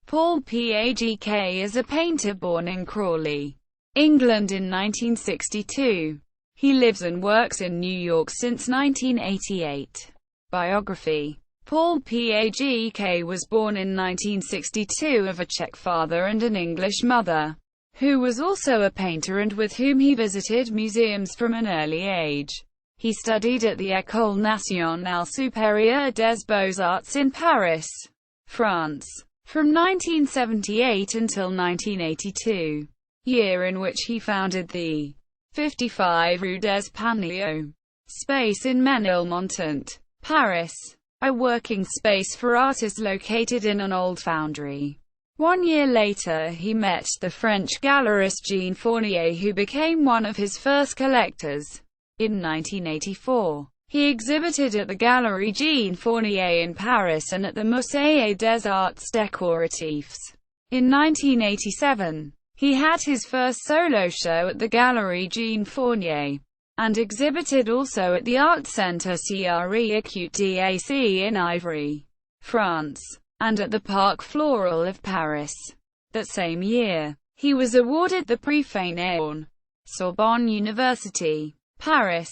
Paul Pagk is a painter born in Crawley, England in 1962. He lives and works in New York since 1988. Biography. Paul Pagk was born in 1962 of a Czech father and an English mother, who was also a painter and with whom he visited museums from an early age. He studied at the École nationale supérieure des beaux-arts in Paris, France, from 1978 until 1982, year in which he founded the 55 Rue des Pagnolets space in Ménilmontant, Paris, a working space for artists located in an old foundry. 1 year later he met the French gallerist Jean Fournier, who became one of his first collectors. In 1984, he exhibited at the Galerie Jean Fournier in Paris and at the Musée des Arts Décoratifs. In 1987, he had his first solo show at the Galerie Jean Fournier, and exhibited also at the Art Centre Cré Acute d'Ac in Ivry, France, and at the Parc Floral of Paris. That same year, he was awarded the Prix Fénéon, Sorbonne University, Paris.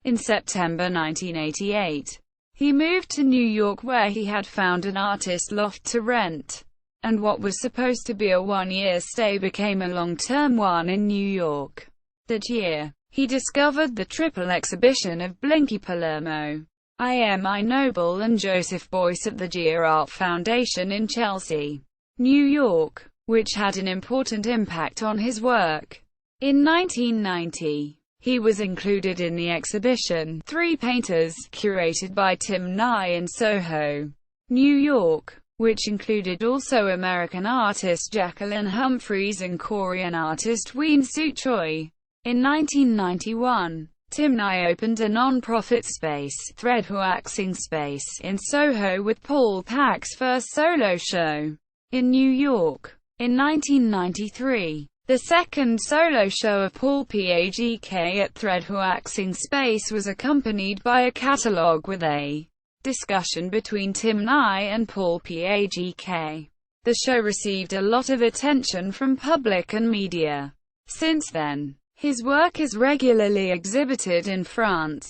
In September 1988, he moved to New York, where he had found an artist loft to rent, and what was supposed to be a one-year stay became a long-term one in New York. That year, he discovered the triple exhibition of Blinky Palermo, I.M.I. Noble and Joseph Beuys at the Art Foundation in Chelsea, New York, which had an important impact on his work. In 1990, he was included in the exhibition Three Painters, curated by Tim Nye in Soho, New York, which included also American artist Jacqueline Humphreys and Korean artist Ween Soo Choi. In 1991, Tim Nye opened a non-profit space, Thread Waxing Space, in Soho with Paul Pack's first solo show in New York. In 1993, the second solo show of Paul Pagk at Thread Waxing Space was accompanied by a catalogue with a discussion between Tim Nye and Paul Pagk. The show received a lot of attention from public and media. Since then, his work is regularly exhibited in France,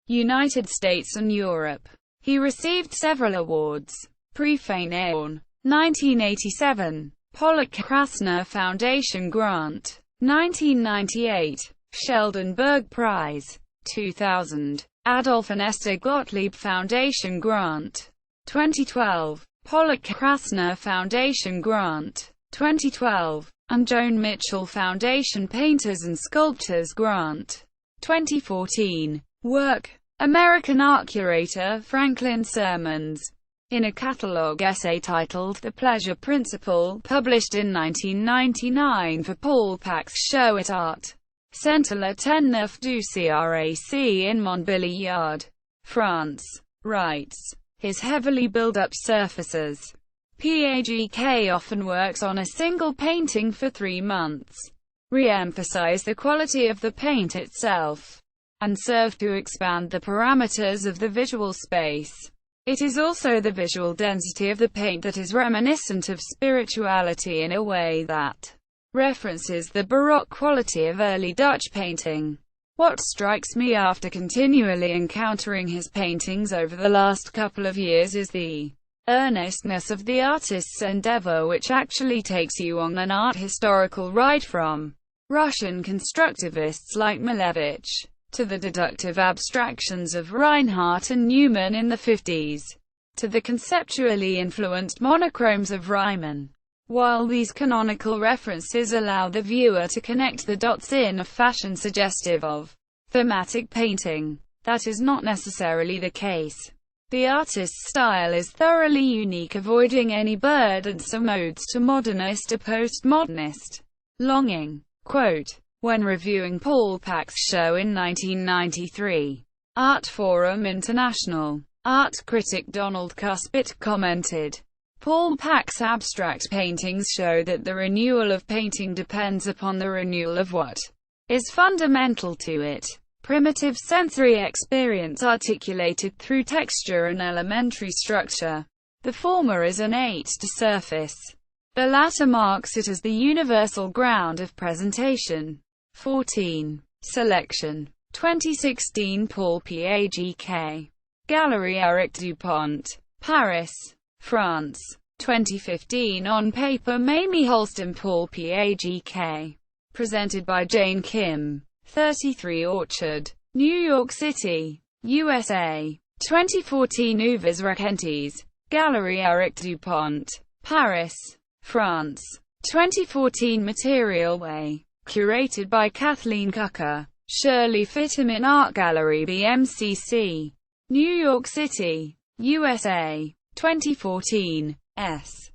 United States and Europe. He received several awards. Prix Fénéon, 1987. Pollock Krasner Foundation Grant, 1998. Sheldon-Berg Prize, 2000. Adolf and Esther Gottlieb Foundation Grant, 2012. Pollock Krasner Foundation Grant, 2012. And Joan Mitchell Foundation Painters and Sculptors Grant, 2014. Work. American art curator Franklin Sermons. In a catalogue essay titled The Pleasure Principle, published in 1999 for Paul Pack's show at Art Centre Le Ten-Neuf du Crac in Montbéliard, France, writes, his heavily built-up surfaces. Pagk often works on a single painting for 3 months, re-emphasize the quality of the paint itself, and serve to expand the parameters of the visual space. It is also the visual density of the paint that is reminiscent of spirituality in a way that references the Baroque quality of early Dutch painting. What strikes me after continually encountering his paintings over the last couple of years is the earnestness of the artist's endeavor, which actually takes you on an art historical ride from Russian constructivists like Malevich to the deductive abstractions of Reinhardt and Newman in the 50s, to the conceptually influenced monochromes of Riemann. While these canonical references allow the viewer to connect the dots in a fashion suggestive of thematic painting, that is not necessarily the case. The artist's style is thoroughly unique, avoiding any burdensome odes to modernist or postmodernist longing. Quote, when reviewing Paul Pack's show in 1993, Art Forum International, art critic Donald Cuspit commented, Paul Pack's abstract paintings show that the renewal of painting depends upon the renewal of what is fundamental to it. Primitive sensory experience articulated through texture and elementary structure. The former is innate to surface. The latter marks it as the universal ground of presentation. 14. Selection. 2016 Pagk. Gallery Eric Dupont. Paris, France. 2015 On Paper Mamie Holston Pagk. Presented by Jane Kim. 33 Orchard, New York City, USA. 2014 Uvas Recentes. Gallery Eric Dupont. Paris, France. 2014 Material Way. Curated by Kathleen Cucker. Shirley Fitterman Art Gallery BMCC. New York City, USA. 2014. Itations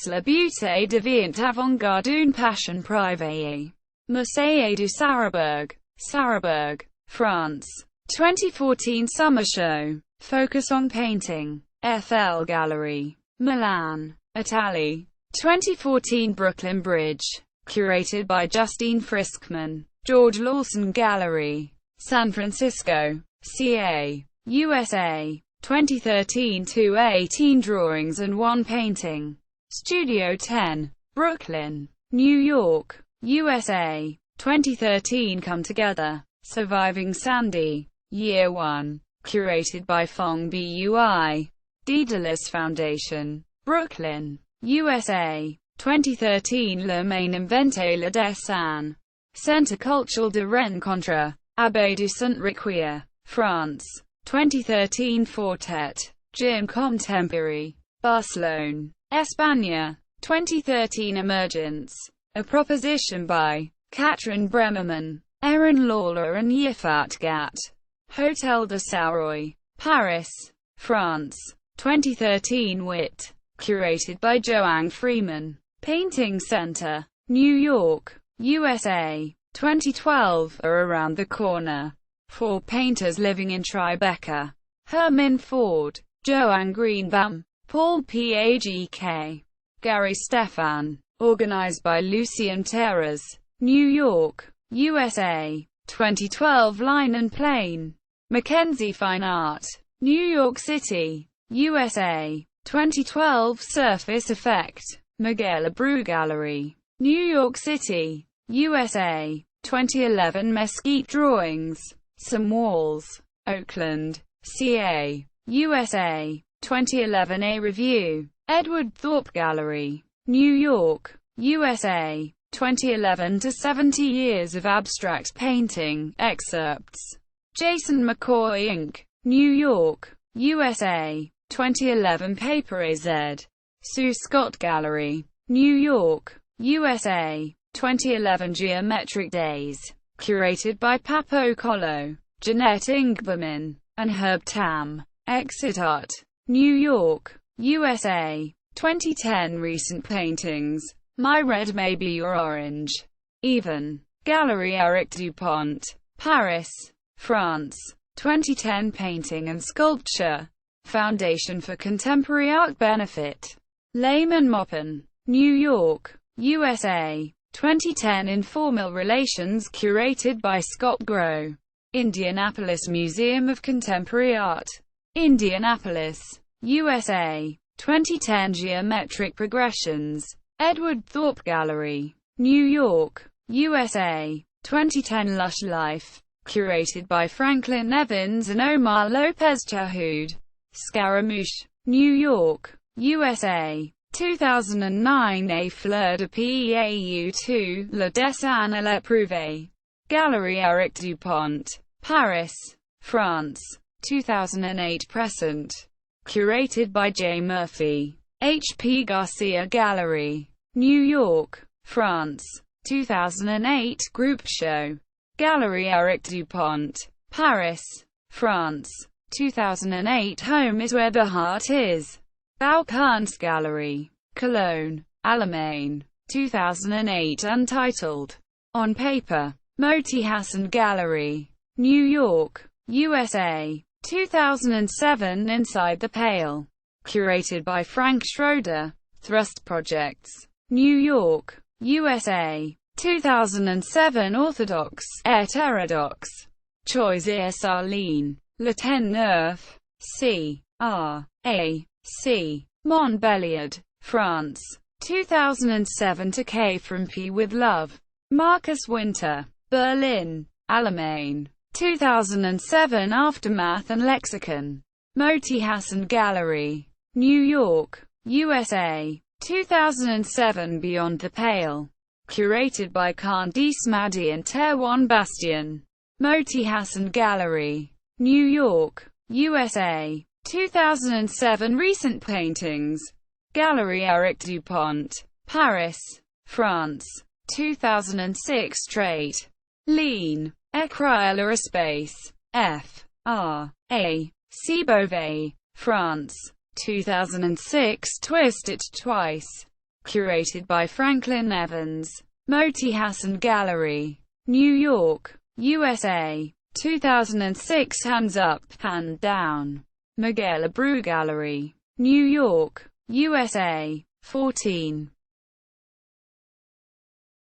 La Beauté Deviant Avant-Garde Une Passion Privée. Musée du Sarrebourg, France. 2014 Summer Show. Focus on Painting. FL Gallery. Milan, Italy. 2014 Brooklyn Bridge. Curated by Justine Friskman. George Lawson Gallery. San Francisco, CA, USA. 2013 218 Drawings and 1 Painting. Studio 10. Brooklyn, New York, USA. 2013 Come Together. Surviving Sandy. Year 1. Curated by Fong Bui. Daedalus Foundation. Brooklyn, USA. 2013 Le Main Inventé le Dessin. Centre Culturel de Rencontre. Abbaye du Saint-Riquier, France. 2013 Fortet. Gym Contemporary. Barcelona, España. 2013 Emergence. A Proposition by Katrin Bremerman, Erin Lawler and Yifat Gat. Hotel de Savoy, Paris, France. 2013 Wit. Curated by Joanne Freeman. Painting Center, New York, USA. 2012 Are Around the Corner. 4 painters living in Tribeca. Herman Ford, Joanne Greenbaum, Paul Pagk. Gary Stefan. Organized by Lucien Terras. New York, USA. 2012 Line and Plane. Mackenzie Fine Art. New York City, USA. 2012 Surface Effect. Miguel Abreu Gallery. New York City, USA. 2011 Mesquite Drawings. Some Walls. Oakland, CA, USA. 2011 A Review. Edward Thorpe Gallery. New York, USA. 2011 to 70 Years of Abstract Painting. Excerpts. Jason McCoy Inc. New York, USA. 2011 Paper AZ. Sue Scott Gallery. New York, USA. 2011 Geometric Days. Curated by Papo Colo, Jeanette Ingberman, and Herb Tam. Exit Art. New York, USA. 2010 Recent Paintings. My Red May Be Your Orange. Even. Gallery Eric Dupont. Paris, France. 2010 Painting and Sculpture. Foundation for Contemporary Art Benefit. Lehman Moppin. New York, USA. 2010 Informal Relations curated by Scott Grow. Indianapolis Museum of Contemporary Art. Indianapolis, USA. 2010 Geometric Progressions. Edward Thorpe Gallery. New York, USA. 2010 Lush Life. Curated by Franklin Evans and Omar Lopez Chahoud. Scaramouche. New York, USA. 2009 A Fleur de Pau 2, Le Dessin à l'Éprouvé. Gallery Eric Dupont. Paris, France. 2008 Present. Curated by J. Murphy. H. P. Garcia Gallery. New York, France. 2008 Group Show. Gallery Eric Dupont. Paris, France. 2008 Home is Where the Heart Is. Baukunst Gallery. Cologne, Allemagne. 2008 Untitled. On Paper. Moti Hassan Gallery. New York, USA. 2007 Inside the Pale. Curated by Frank Schroeder. Thrust Projects. New York, USA. 2007 Orthodox, Heterodox. Choisir Sarline. Le Ten Neuf. C. R. A. C. Montbéliard. France. 2007 to K from P with Love. Marcus Winter. Berlin. Alamein. 2007 Aftermath and Lexicon. Moti Hassan Gallery. New York, USA. 2007 Beyond the Pale. Curated by Candice Maddy and Terwan Bastien. Moti Hassan Gallery. New York, USA. 2007 Recent Paintings. Galerie Eric Dupont. Paris, France. 2006 Trait. Lean. Écrit à l'espace. F. R. A. C. Beauvais, France. 2006 Twist It Twice. Curated by Franklin Evans. Moti Hassan Gallery. New York, USA. 2006 Hands Up, Hand Down. Miguel Abreu Gallery. New York, USA. 14.